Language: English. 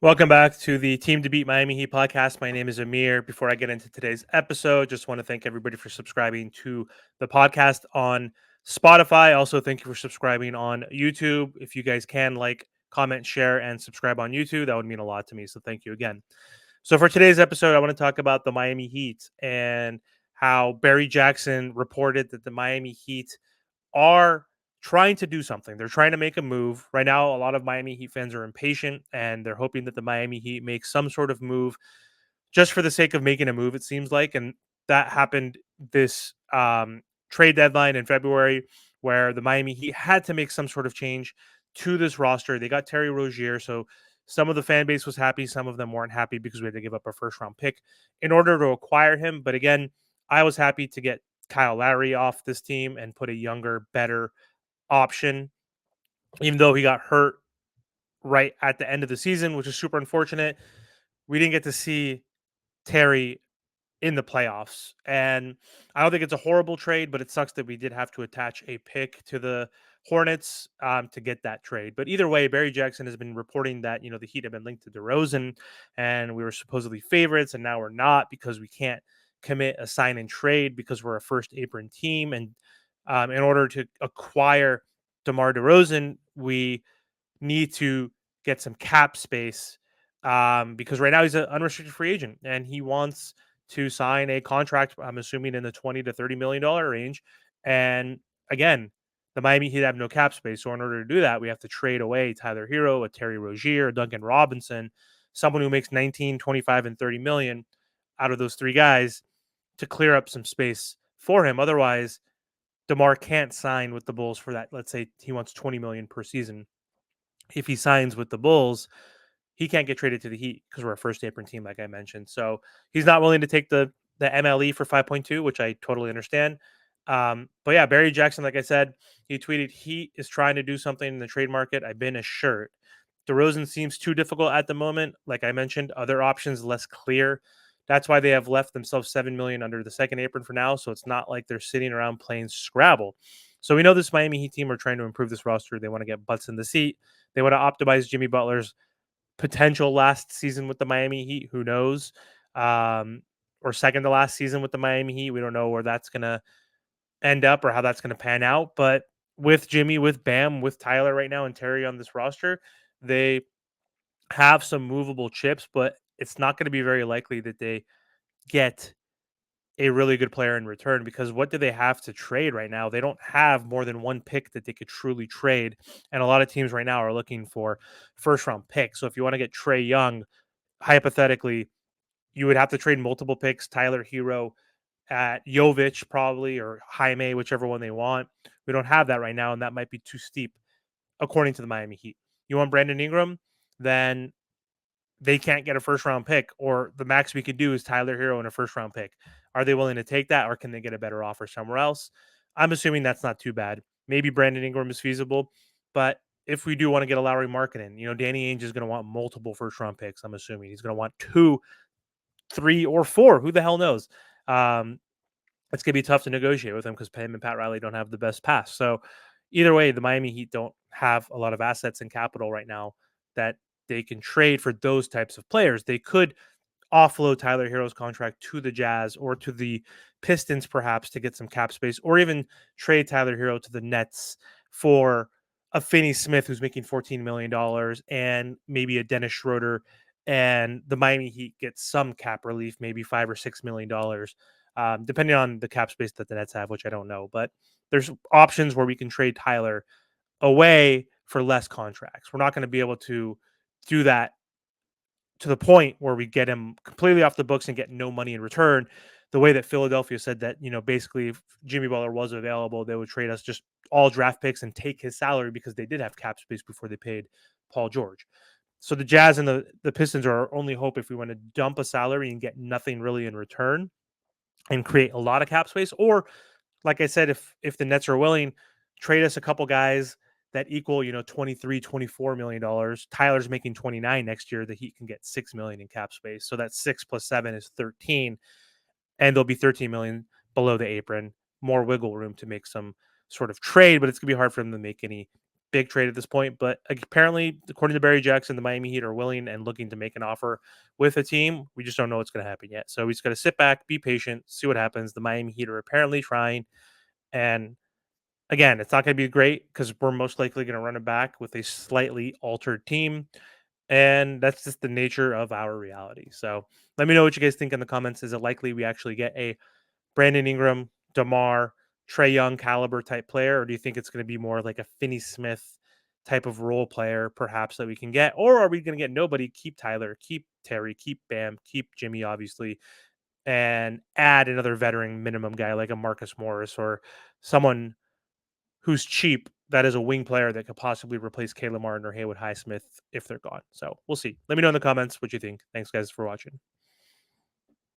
Welcome back to the Team to Beat Miami Heat podcast. My name is Amir. Before I get into today's episode, just want to thank everybody for subscribing to the podcast on Spotify. Also, thank you for subscribing on YouTube. If you guys can comment, share, and subscribe on YouTube, that would mean a lot to me. So thank you again. So for today's episode, I want to talk about the Miami Heat and how Barry Jackson reported that the Miami Heat are trying to do something. They're trying to make a move. Right now, a lot of Miami Heat fans are impatient and they're hoping that the Miami Heat makes some sort of move just for the sake of making a move, it seems like. And that happened this trade deadline in February, where the Miami Heat had to make some sort of change to this roster. They got Terry Rozier. So some of the fan base was happy. Some of them weren't happy because we had to give up a first round pick in order to acquire him. But again, I was happy to get Kyle Lowry off this team and put a younger, better option, even though he got hurt right at the end of the season, which is super unfortunate. We didn't get to see Terry in the playoffs. And I don't think it's a horrible trade, but it sucks that we did have to attach a pick to the Hornets to get that trade. But either way, Barry Jackson has been reporting that, the Heat have been linked to DeRozan and we were supposedly favorites, and now we're not because we can't commit a sign and trade because we're a first apron team. And in order to acquire DeMar DeRozan, we need to get some cap space because right now he's an unrestricted free agent and he wants to sign a contract, I'm assuming in the $20 to $30 million range. And again, the Miami Heat have no cap space. So in order to do that, we have to trade away Tyler Hero, a Terry Rozier, a Duncan Robinson, someone who makes 19, 25, and 30 million out of those three guys to clear up some space for him. Otherwise, DeMar can't sign with the Bulls for that. Let's say he wants 20 million per season. If he signs with the Bulls, he can't get traded to the Heat because we're a first apron team, like I mentioned. So he's not willing to take the MLE for 5.2, which I totally understand. But yeah, Barry Jackson, like I said, he tweeted, Heat is trying to do something in the trade market. I've been assured. DeRozan seems too difficult at the moment. Like I mentioned, other options less clear. That's why they have left themselves 7 million under the second apron for now. So it's not like they're sitting around playing Scrabble. So we know this Miami Heat team are trying to improve this roster. They want to get butts in the seat. They want to optimize Jimmy Butler's potential last season with the Miami Heat. Who knows? Or second to last season with the Miami Heat. We don't know where that's going to end up or how that's going to pan out. But with Jimmy, with Bam, with Tyler right now and Terry on this roster, they have some movable chips, but it's not going to be very likely that they get a really good player in return because what do they have to trade right now? They don't have more than one pick that they could truly trade. And a lot of teams right now are looking for first round picks. So if you want to get Trey Young, hypothetically, you would have to trade multiple picks, Tyler Hero at Jovic probably or Jaime, whichever one they want. We don't have that right now, and that might be too steep according to the Miami Heat. You want Brandon Ingram, then they can't get a first round pick, or the max we could do is Tyler Hero and a first round pick. Are they willing to take that, or can they get a better offer somewhere else? I'm assuming that's not too bad. Maybe Brandon Ingram is feasible, but if we do want to get a Lowry Marketing, Danny Ainge is going to want multiple first round picks. I'm assuming he's going to want 2, 3, or 4. Who the hell knows? It's going to be tough to negotiate with him because him and Pat Riley don't have the best pass. So either way, the Miami Heat don't have a lot of assets and capital right now that they can trade for those types of players. They could offload Tyler Hero's contract to the Jazz or to the Pistons, perhaps, to get some cap space, or even trade Tyler Hero to the Nets for a Finney Smith who's making $14 million and maybe a Dennis Schroeder, and the Miami Heat gets some cap relief, maybe $5 or $6 million, depending on the cap space that the Nets have, which I don't know. But there's options where we can trade Tyler away for less contracts. We're not going to be able to do that to the point where we get him completely off the books and get no money in return. The way that Philadelphia said that, basically if Jimmy Butler was available, they would trade us just all draft picks and take his salary because they did have cap space before they paid Paul George. So the Jazz and the Pistons are our only hope if we want to dump a salary and get nothing really in return and create a lot of cap space. Or like I said, if the Nets are willing, trade us a couple guys that equal, 23, $24 million. Tyler's making 29 next year. The Heat can get 6 million in cap space. So that's 6 plus 7 is 13. And there'll be 13 million below the apron. More wiggle room to make some sort of trade, but it's gonna be hard for them to make any big trade at this point. But apparently, according to Barry Jackson, the Miami Heat are willing and looking to make an offer with a team. We just don't know what's going to happen yet. So we just got to sit back, be patient, see what happens. The Miami Heat are apparently trying, and again, it's not going to be great because we're most likely going to run it back with a slightly altered team. And that's just the nature of our reality. So let me know what you guys think in the comments. Is it likely we actually get a Brandon Ingram, DeMar, Trey Young caliber type player, or do you think it's going to be more like a Finney Smith type of role player, perhaps that we can get, or are we going to get nobody? Keep Tyler, keep Terry, keep Bam, keep Jimmy, obviously, and add another veteran minimum guy like a Marcus Morris or someone who's cheap that is a wing player that could possibly replace Caleb Martin or Haywood Highsmith if they're gone. So we'll see. Let me know in the comments what you think. Thanks, guys, for watching.